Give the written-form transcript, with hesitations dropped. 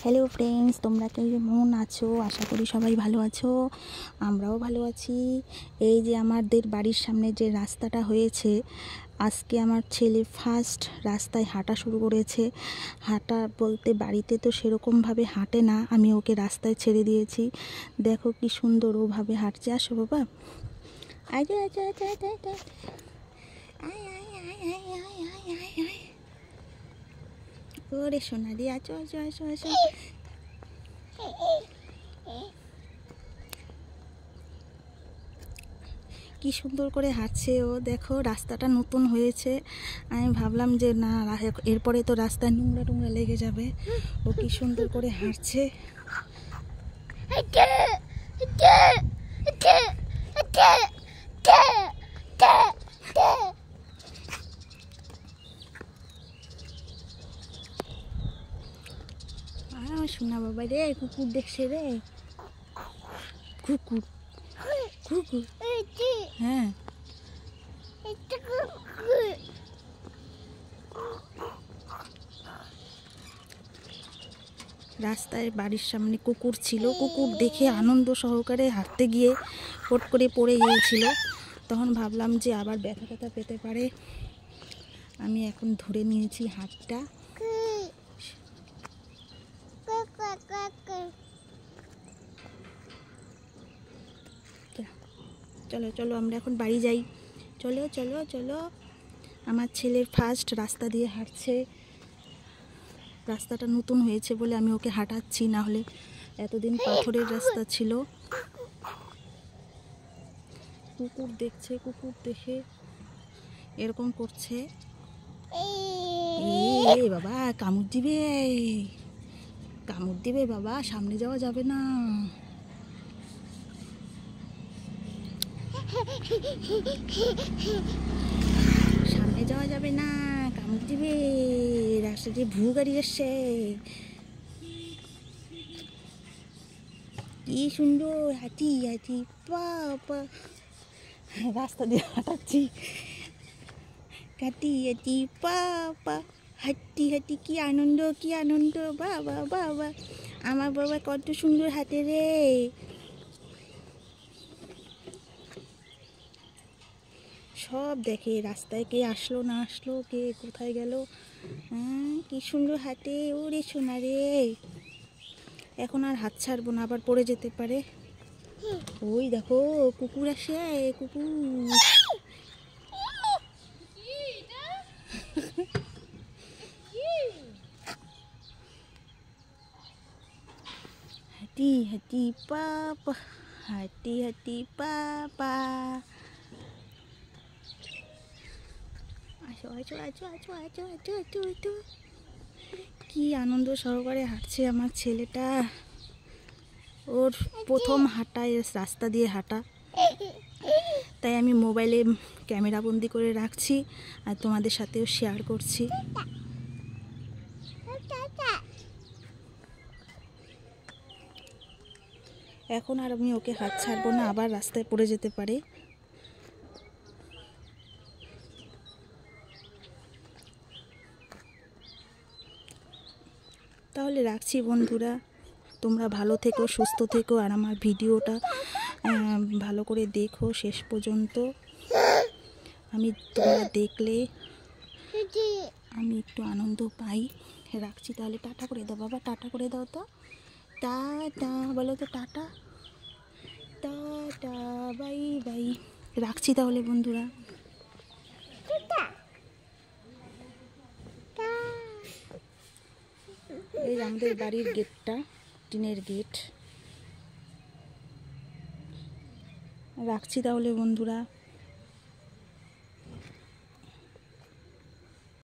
Hello friends, তোমরা কেমন আছো? আশা করি সবাই ভালো আছো। আমরাও ভালো আছি। এই যে আমাদের বাড়ির সামনে যে রাস্তাটা হয়েছে, আজকে আমার ছেলে ফার্স্ট রাস্তায় হাঁটা শুরু করেছে। হাঁটা বলতে বাড়িতে তো সেরকমভাবে হাঁটে না, আমি ওকে রাস্তায় ছেড়ে দিয়েছি। দেখো কি সুন্দর ওভাবে হাঁটছে। আসো বাবা, আয় আয় আয় আয় আয় আয় আয় আয় আয় আয় আয় আয়। ওরে সোনালি, আছো আছো আছো আছো। কি সুন্দর করে হাঁটছে ও। দেখো রাস্তাটা নতুন হয়েছে, আমি ভাবলাম যে না, এরপরে তো রাস্তায় নোংরা টোংরা লেগে যাবে। ও কি সুন্দর করে হাঁটছে। শোনা বাবা রে, কুকুর দেখছে রে, কুকুর কুকুর। হ্যাঁ, রাস্তায় বাড়ির সামনে কুকুর ছিল। কুকুর দেখে আনন্দ সহকারে হাঁটতে গিয়ে পট করে পড়ে গিয়েছিল। তখন ভাবলাম যে আবার ব্যথা ট্যাথা পেতে পারে, আমি এখন ধরে নিয়েছি হাতটা। চলো চলো, আমরা এখন বাড়ি যাই। চলো চলো চলো। আমার ছেলে ফার্স্ট রাস্তা দিয়ে হাঁটছে। রাস্তাটা নতুন হয়েছে বলে আমি ওকে হাঁটাচ্ছি, না হলে এতদিন পাথরের রাস্তা ছিল। কুকুর দেখছে, কুকুর দেখে এরকম করছে। এই বাবা, কামড় দিবে, কামড় দিবে বাবা, সামনে যাওয়া যাবে না। সামনে যাওয়া যাবে না, কামড় দিবে। রাস্তা দিয়ে ভু গাড়ি আসছে। কি সুন্দর হাঁটি হাঁটি, পা পা রাস্তা দিয়ে হাঁটাচ্ছি। হাঁটি হাঁটি পা পা, হাঁটি হাঁটি, কি আনন্দ কি আনন্দ। বাবা বাবা, আমার বাবা কত সুন্দর হাঁটে রে। সব দেখে, রাস্তায় কে আসলো না আসলো, কে কোথায় গেল। কি সুন্দর হাঁটে। ওরে সোনা রে, এখন আর হাত ছাড়বো না, আবার পড়ে যেতে পারে। ওই দেখো কুকুর আসে, কুকুর। হাঁটি হাঁটি পাপা, হাঁটি হাঁটি পাপা। আসো আসো আসো আসো আসো আসো আসো আসো। কি আনন্দ সহকারে হাঁটছে আমার ছেলেটা। ওর প্রথম হাঁটা রাস্তা দিয়ে হাঁটা, তাই আমি মোবাইলে ক্যামেরা বন্দি করে রাখছি আর তোমাদের সাথেও শেয়ার করছি। এখন আর আমি ওকে হাত ছাড়বো না, আবার রাস্তায় পড়ে যেতে পারে। তাহলে রাখছি বন্ধুরা, তোমরা ভালো থেকো, সুস্থ থেকো, আর আমার ভিডিওটা ভালো করে দেখো শেষ পর্যন্ত। তোমরা দেখলে আমি একটু আনন্দ পাই। রাখছি তাহলে, টাটা করে দাও বাবা, টাটা করে দাও তো। টাটা বলো তো, টাটা টাটা, বাই বাই। রাখছি তাহলে বন্ধুরা। এই আমাদের বাড়ির গেটটা, টিনের গেট। রাখছি তাহলে বন্ধুরা।